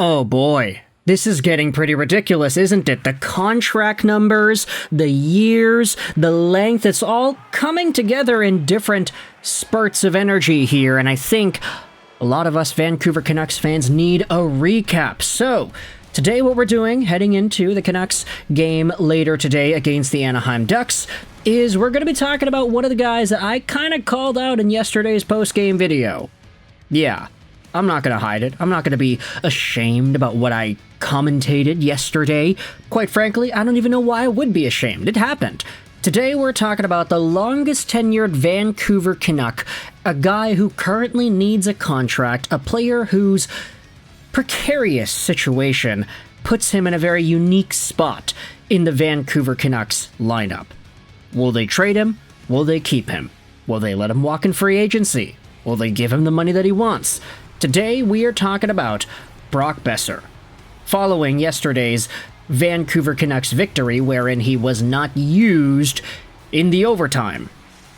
Oh boy, this is getting pretty ridiculous, isn't it? The contract numbers, the years, the length, it's all coming together in different spurts of energy here, and I think a lot of us Vancouver Canucks fans need a recap. So, today what we're doing, heading into the Canucks game later today against the Anaheim Ducks, is we're going to be talking about one of the guys that I kind of called out in yesterday's post-game video. Yeah. I'm not going to hide it. I'm not going to be ashamed about what I commentated yesterday. Quite frankly, I don't even know why I would be ashamed. It happened. Today we're talking about the longest tenured Vancouver Canuck, a guy who currently needs a contract, a player whose precarious situation puts him in a very unique spot in the Vancouver Canucks lineup. Will they trade him? Will they keep him? Will they let him walk in free agency? Will they give him the money that he wants? Today, we are talking about Brock Boeser. Following yesterday's Vancouver Canucks victory, wherein he was not used in the overtime.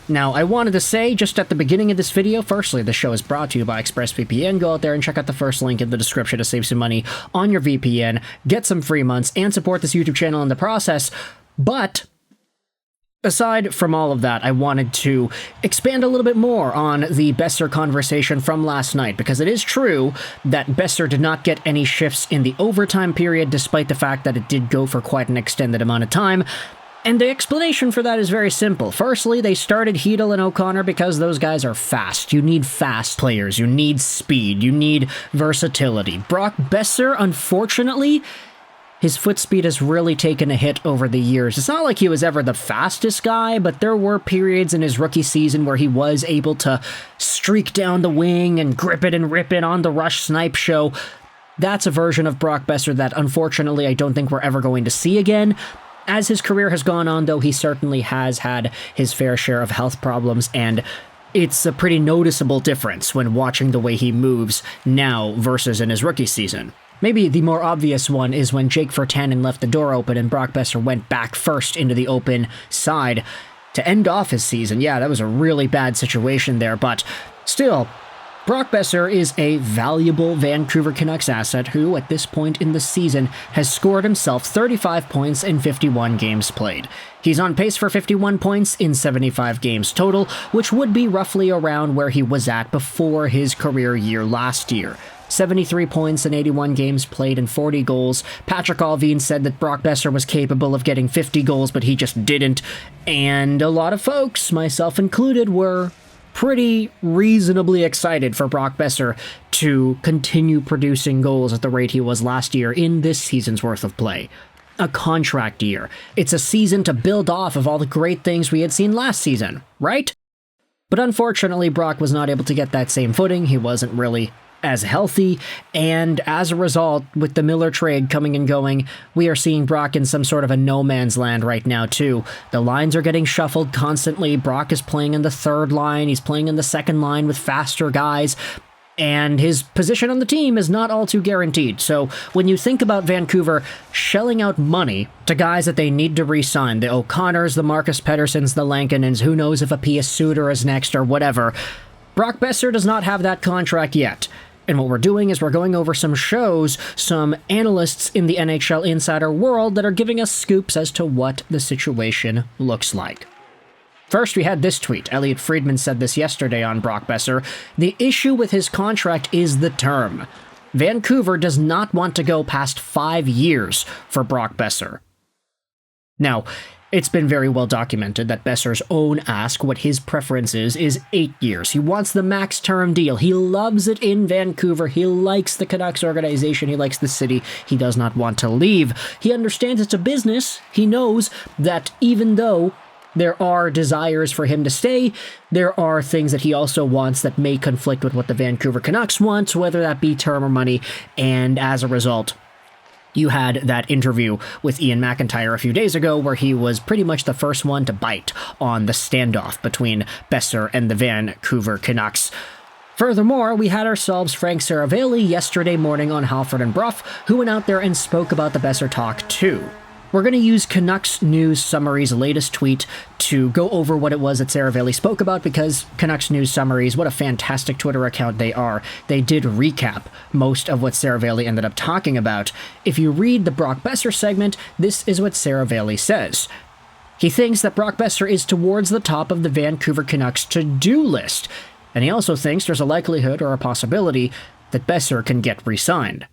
Now, I wanted to say, just at the beginning of this video, firstly, the show is brought to you by ExpressVPN. Go out there and check out the first link in the description to save some money on your VPN, get some free months, and support this YouTube channel in the process. But aside from all of that, I wanted to expand a little bit more on the Boeser conversation from last night, because it is true that Boeser did not get any shifts in the overtime period, despite the fact that it did go for quite an extended amount of time. And the explanation for that is very simple. Firstly, they started Chytil and O'Connor because those guys are fast. You need fast players, you need speed, you need versatility. Brock Boeser, unfortunately, his foot speed has really taken a hit over the years. It's not like he was ever the fastest guy, but there were periods in his rookie season where he was able to streak down the wing and grip it and rip it on the rush snipe show. That's a version of Brock Boeser that, unfortunately, I don't think we're ever going to see again. As his career has gone on, though, he certainly has had his fair share of health problems, and it's a pretty noticeable difference when watching the way he moves now versus in his rookie season. Maybe the more obvious one is when Jake Virtanen left the door open and Brock Boeser went back first into the open side to end off his season. Yeah, that was a really bad situation there, but still, Brock Boeser is a valuable Vancouver Canucks asset who, at this point in the season, has scored himself 35 points in 51 games played. He's on pace for 51 points in 75 games total, which would be roughly around where he was at before his career year last year. 73 points in 81 games played and 40 goals. Patrick Allvin said that Brock Boeser was capable of getting 50 goals, but he just didn't. And a lot of folks, myself included, were pretty reasonably excited for Brock Boeser to continue producing goals at the rate he was last year in this season's worth of play. A contract year. It's a season to build off of all the great things we had seen last season, right? But unfortunately, Brock was not able to get that same footing. He wasn't really as healthy, and as a result, with the Miller trade coming and going, we are seeing Brock in some sort of a no-man's land right now, too. The lines are getting shuffled constantly. Brock is playing in the third line, he's playing in the second line with faster guys, and his position on the team is not all too guaranteed. So when you think about Vancouver shelling out money to guys that they need to re-sign, the O'Connors, the Marcus Petterssons, the Lankinens, who knows if a P.S. Suter is next or whatever, Brock Boeser does not have that contract yet. And what we're doing is we're going over some shows, some analysts in the NHL insider world that are giving us scoops as to what the situation looks like. First, we had this tweet. Elliotte Friedman said this yesterday on Brock Boeser. The issue with his contract is the term. Vancouver does not want to go past 5 years for Brock Boeser. Now, it's been very well documented that Boeser's own ask, what his preference is 8 years. He wants the max term deal. He loves it in Vancouver. He likes the Canucks organization. He likes the city. He does not want to leave. He understands it's a business. He knows that even though there are desires for him to stay, there are things that he also wants that may conflict with what the Vancouver Canucks want, whether that be term or money, and as a result, you had that interview with Ian McIntyre a few days ago where he was pretty much the first one to bite on the standoff between Boeser and the Vancouver Canucks. Furthermore, we had ourselves Frank Seravalli yesterday morning on Halford and Brough, who went out there and spoke about the Boeser talk too. we're going to use Canucks News Summary's latest tweet to go over what it was that Seravalli spoke about, because Canucks News Summaries, what a fantastic Twitter account they are. They did recap most of what Seravalli ended up talking about. If you read the Brock Boeser segment, this is what Seravalli says. He thinks that Brock Boeser is towards the top of the Vancouver Canucks to-do list, and he also thinks there's a likelihood or a possibility that Boeser can get re-signed.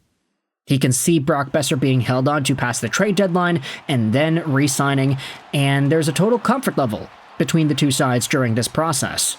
He can see Brock Boeser being held on to past the trade deadline and then re-signing, and there's a total comfort level between the two sides during this process.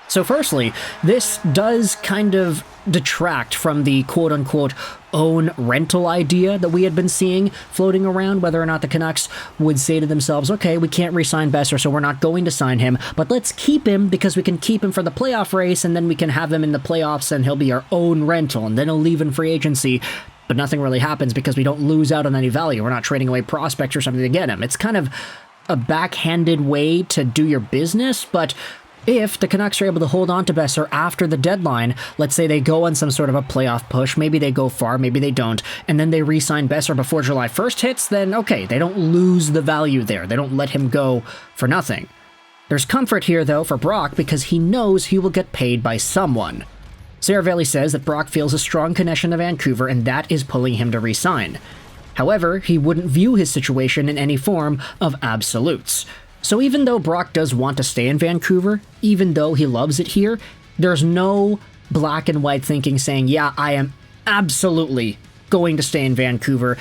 So firstly, this does kind of detract from the quote-unquote own rental idea that we had been seeing floating around, whether or not the Canucks would say to themselves, okay, we can't re-sign Boeser, so we're not going to sign him, but let's keep him because we can keep him for the playoff race, and then we can have him in the playoffs and he'll be our own rental, and then he'll leave in free agency, but nothing really happens because we don't lose out on any value. We're not trading away prospects or something to get him. It's kind of a backhanded way to do your business, but if the Canucks are able to hold on to Boeser after the deadline, let's say they go on some sort of a playoff push, maybe they go far, maybe they don't, and then they re-sign Boeser before July 1st hits, then okay, they don't lose the value there. They don't let him go for nothing. There's comfort here, though, for Brock because he knows he will get paid by someone. Seravalli says that Brock feels a strong connection to Vancouver, and that is pulling him to re-sign. However, he wouldn't view his situation in any form of absolutes. So even though Brock does want to stay in Vancouver, even though he loves it here, there's no black and white thinking saying, yeah, I am absolutely going to stay in Vancouver.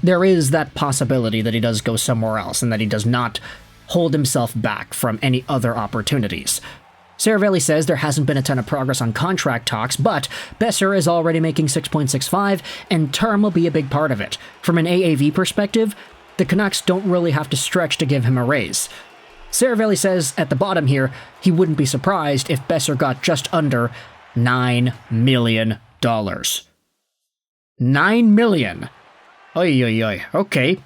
There is that possibility that he does go somewhere else and that he does not hold himself back from any other opportunities. Seravalli says there hasn't been a ton of progress on contract talks, but Boeser is already making $6.65, and term will be a big part of it. From an AAV perspective, the Canucks don't really have to stretch to give him a raise. Seravalli says at the bottom here, he wouldn't be surprised if Boeser got just under $9 million. $9 million. Oy, oy, oy. Okay.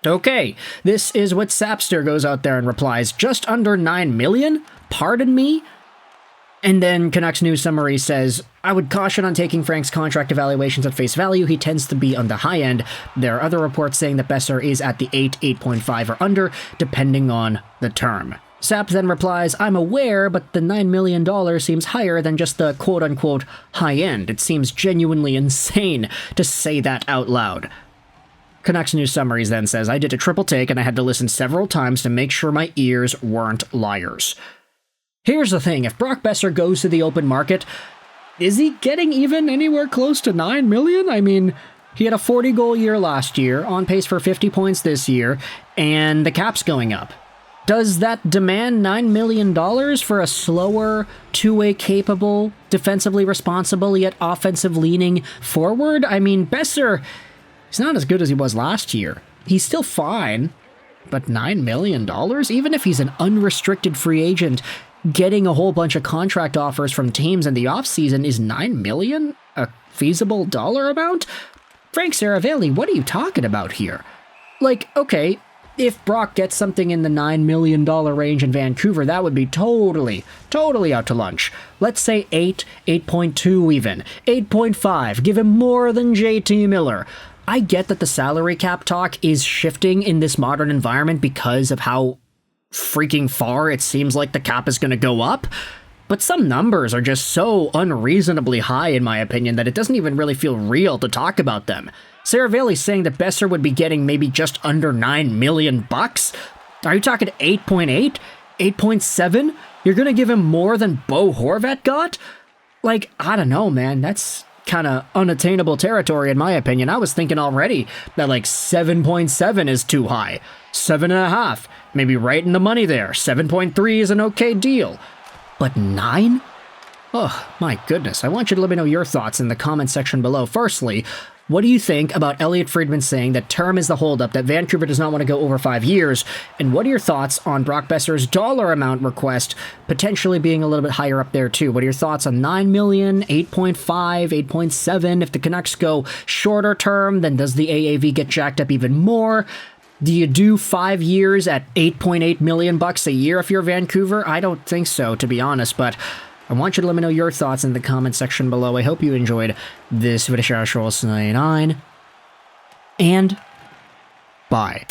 Okay, this is what Sapster goes out there and replies, just under $9 million? Pardon me? And then Canucks News Summary says, I would caution on taking Frank's contract evaluations at face value. He tends to be on the high end. There are other reports saying that Boeser is at the 8.5 or under, depending on the term. Sap then replies, I'm aware, but the $9 million seems higher than just the quote-unquote high end. It seems genuinely insane to say that out loud. Canucks News Summaries then says, I did a triple take and I had to listen several times to make sure my ears weren't liars. Here's the thing, if Brock Boeser goes to the open market, is he getting even anywhere close to $9 million? I mean, he had a 40-goal year last year, on pace for 50 points this year, and the cap's going up. Does that demand $9 million for a slower, two-way capable, defensively responsible, yet offensive-leaning forward? I mean, Boeser, he's not as good as he was last year. He's still fine, but $9 million? Even if he's an unrestricted free agent, getting a whole bunch of contract offers from teams in the offseason, is $9 million a feasible dollar amount? Frank Seravalli, what are you talking about here? Like, okay, if Brock gets something in the $9 million range in Vancouver, that would be totally out to lunch. Let's say 8, 8.2 even, 8.5, give him more than JT Miller. I get that the salary cap talk is shifting in this modern environment because of how freaking far it seems like the cap is going to go up, but some numbers are just so unreasonably high in my opinion that it doesn't even really feel real to talk about them. Seravalli's saying that Boeser would be getting maybe just under $9 million bucks? Are you talking 8.8? 8.7? You're going to give him more than Bo Horvat got? Like, I don't know, man. That's kind of unattainable territory in my opinion. I was thinking already that like 7.7 is too high. 7.5, maybe right in the money there. 7.3 is an okay deal. But 9? Oh, my goodness. I want you to let me know your thoughts in the comment section below. Firstly, what do you think about Elliotte Friedman saying that term is the holdup, that Vancouver does not want to go over 5 years? And what are your thoughts on Brock Boeser's dollar amount request potentially being a little bit higher up there too? What are your thoughts on 9 million, 8.5, 8.7? If the Canucks go shorter term, then does the AAV get jacked up even more? Do you do 5 years at 8.8 million bucks a year if you're Vancouver? I don't think so, to be honest, but I want you to let me know your thoughts in the comment section below. I hope you enjoyed this video. And Bye.